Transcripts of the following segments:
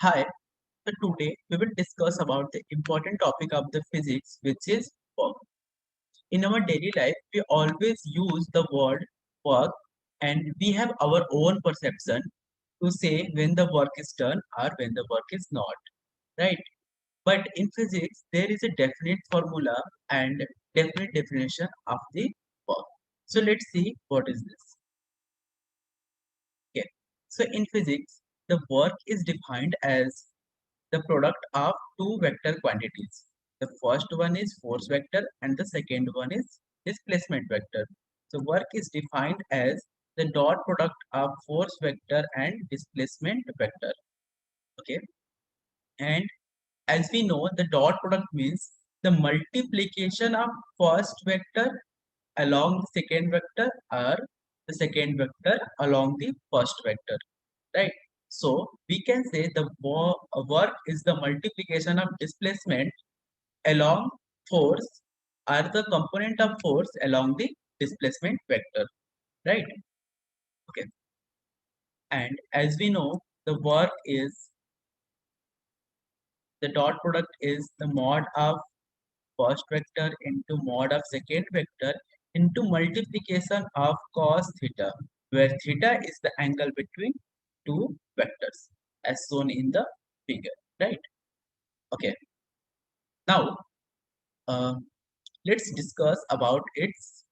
Hi, so today we will discuss about the important topic of the physics, which is work. In our daily life, we always use the word work and we have our own perception to say when the work is done or when the work is not, right? But in physics, there is a definite formula and definite definition of the work. So let's see what is this. Okay. So in physics, the work is defined as the product of two vector quantities. The first one is force vector and the second one is displacement vector. So work is defined as the dot product of force vector and displacement vector. Okay. And as we know, the dot product means the multiplication of first vector along the second vector or the second vector along the first vector, right? So we can say the work is the multiplication of displacement along force or the component of force along the displacement vector, right? Okay. And as we know, the work is the dot product is the mod of first vector into mod of second vector into multiplication of cos theta, where theta is the angle between two vectors as shown in the figure, right? Okay. Now, uh, let's discuss about its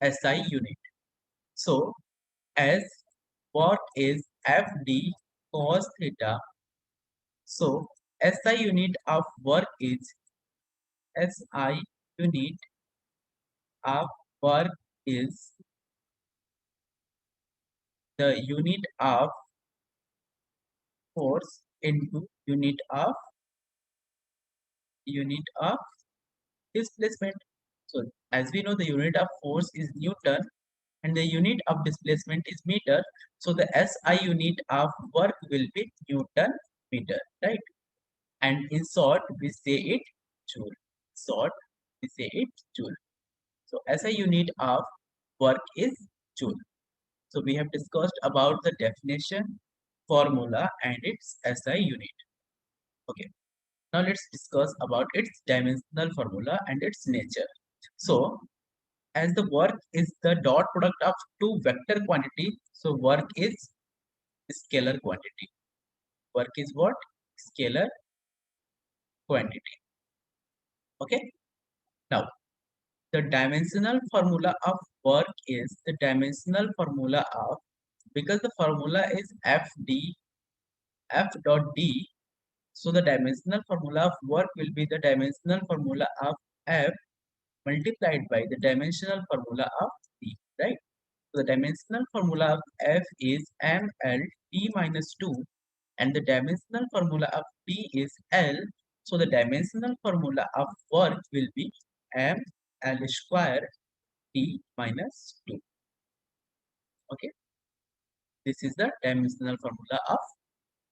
SI unit. So, as what is FD cos theta, so SI unit of work is SI unit of work is the force into unit of displacement. So, as we know, the unit of force is Newton and the unit of displacement is meter. So the SI unit of work will be Newton meter, right? And in short, we say it joule. Short, we say it joule. So SI unit of work is joule. So we have discussed about the definition, formula, and its SI unit. Okay. Now let's discuss about its dimensional formula and its nature. So as the work is the dot product of two vector quantity, so work is scalar quantity. Work is what? Scalar quantity. Okay. Now, the dimensional formula of work is the dimensional formula of, because the formula is FD, F dot D. So the dimensional formula of work will be the dimensional formula of F multiplied by the dimensional formula of D, right? So the dimensional formula of F is MLT minus 2 and the dimensional formula of T is L. So the dimensional formula of work will be M L square T minus 2. Okay, this is the dimensional formula of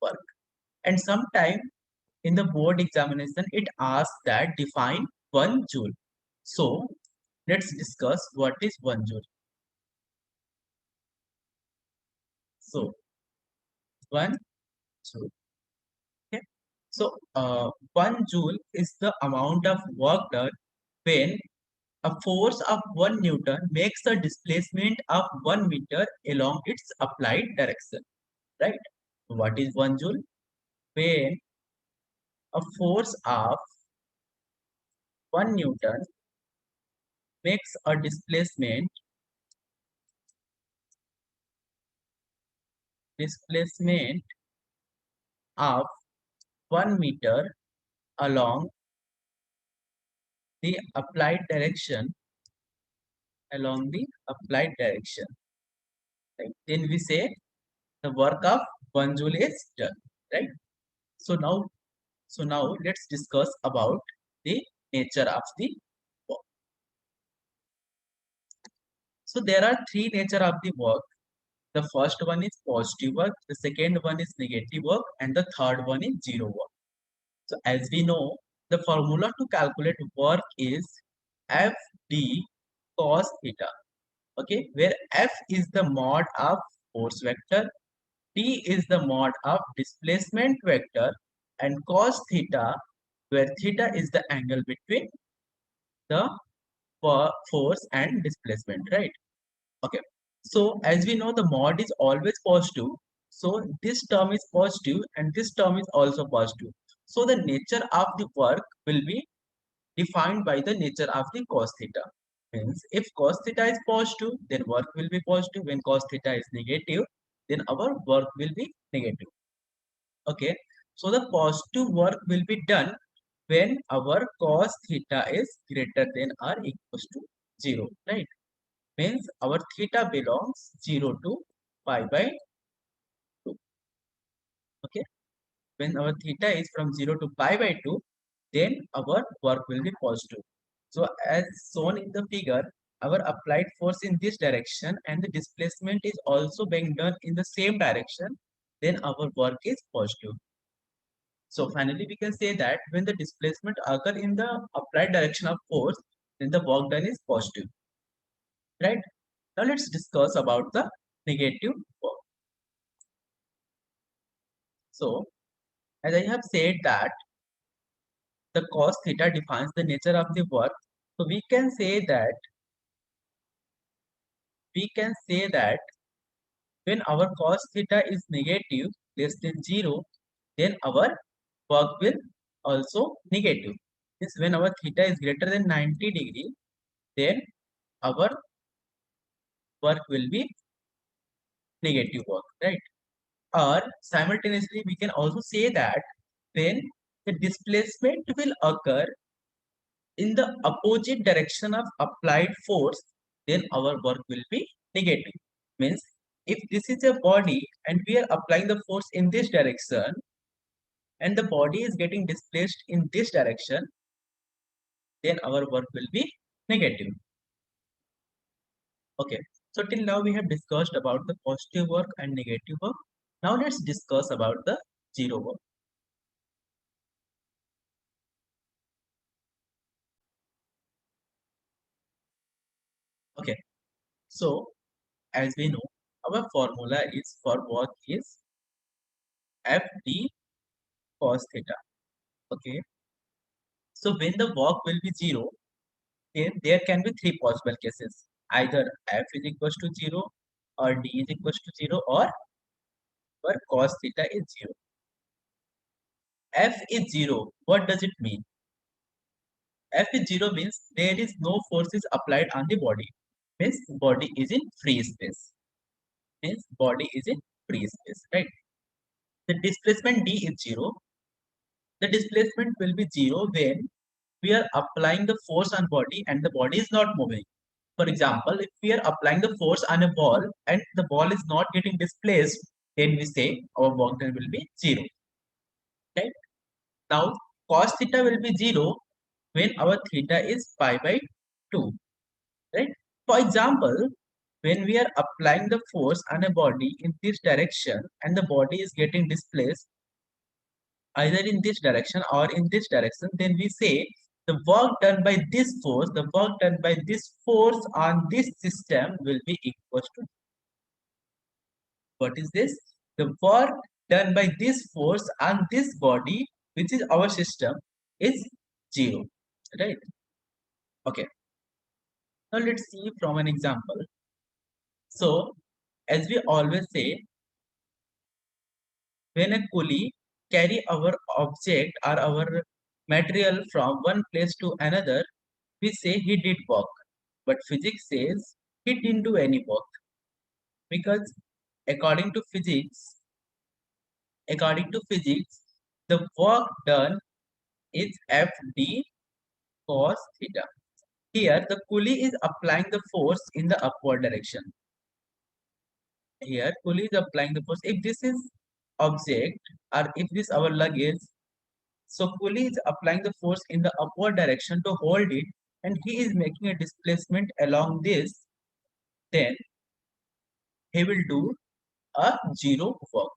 work. And sometime in the board examination, it asks that define 1 joule. So let's discuss what is 1 joule. So 1 joule. Okay. So 1 joule is the amount of work done when a force of 1 Newton makes a displacement of 1 meter along its applied direction, right? What is 1 joule? When a force of 1 Newton makes a displacement of 1 meter along the applied direction, right? Then we say the work of 1 joule is done, right? So now, let's discuss about the nature of the work. So there are three nature of the work. The first one is positive work, the second one is negative work, and the third one is zero work. So as we know, the formula to calculate work is FD cos theta. Okay, where F is the mod of force vector T is the mod of displacement vector and cos theta, where theta is the angle between the force and displacement, right? Okay. So as we know, the mod is always positive. So this term is positive and this term is also positive. So the nature of the work will be defined by the nature of the cos theta. Means if cos theta is positive, then work will be positive. When cos theta is negative, then our work will be negative. Okay. So the positive work will be done when our cos theta is greater than or equals to 0. Right. Means our theta belongs 0 to pi by 2. Okay. When our theta is from 0 to pi by 2, then our work will be positive. So as shown in the figure, our applied force in this direction and the displacement is also being done in the same direction, then our work is positive. So finally we can say that when the displacement occur in the applied direction of force, then the work done is positive. Right? Now let's discuss about the negative work. So as I have said that the cos theta defines the nature of the work. So we can say that when our cos theta is negative less than 0, then our work will also negative. Means when our theta is greater than 90 degree, then our work will be negative work, right? Or simultaneously, we can also say that when the displacement will occur in the opposite direction of applied force, then our work will be negative. Means if this is a body and we are applying the force in this direction and the body is getting displaced in this direction, then our work will be negative. Okay. So till now we have discussed about the positive work and negative work. Now let's discuss about the zero work. Okay. So as we know, our formula is for work is FD cos theta. Okay. So when the work will be zero, then there can be three possible cases. Either F is equals to 0 or D is equals to 0 or where cos theta is 0. F is 0. What does it mean? F is 0 means there is no forces applied on the body. Means body is in free space. Means body is in free space, right? The displacement D is 0. The displacement will be 0 when we are applying the force on body and the body is not moving. For example, if we are applying the force on a ball and the ball is not getting displaced, then we say our work done will be 0. Right? Now, cos theta will be 0 when our theta is pi by 2. Right? For example, when we are applying the force on a body in this direction and the body is getting displaced either in this direction or in this direction, then we say the work done by this force, the work done by this force on this system will be equals to what is this? The work done by this force on this body, which is our system, is 0. Right? Okay. Now let's see from an example. So, as we always say, when a coolie carry our object or our material from one place to another, we say he did work. But physics says he didn't do any work because according to physics, according to physics, the work done is Fd cos theta. Here, the coolie is applying the force in the upward direction. Here, coolie is applying the force. If this is object or if this our luggage, so coolie is applying the force in the upward direction to hold it, and he is making a displacement along this. Then he will do a zero work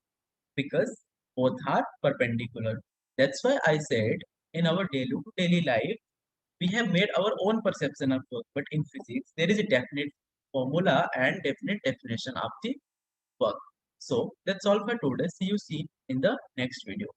because both are perpendicular. That's why I said in our daily life we have made our own perception of work, but in physics there is a definite formula and definite definition of the work. So that's all for today. See you in the next video.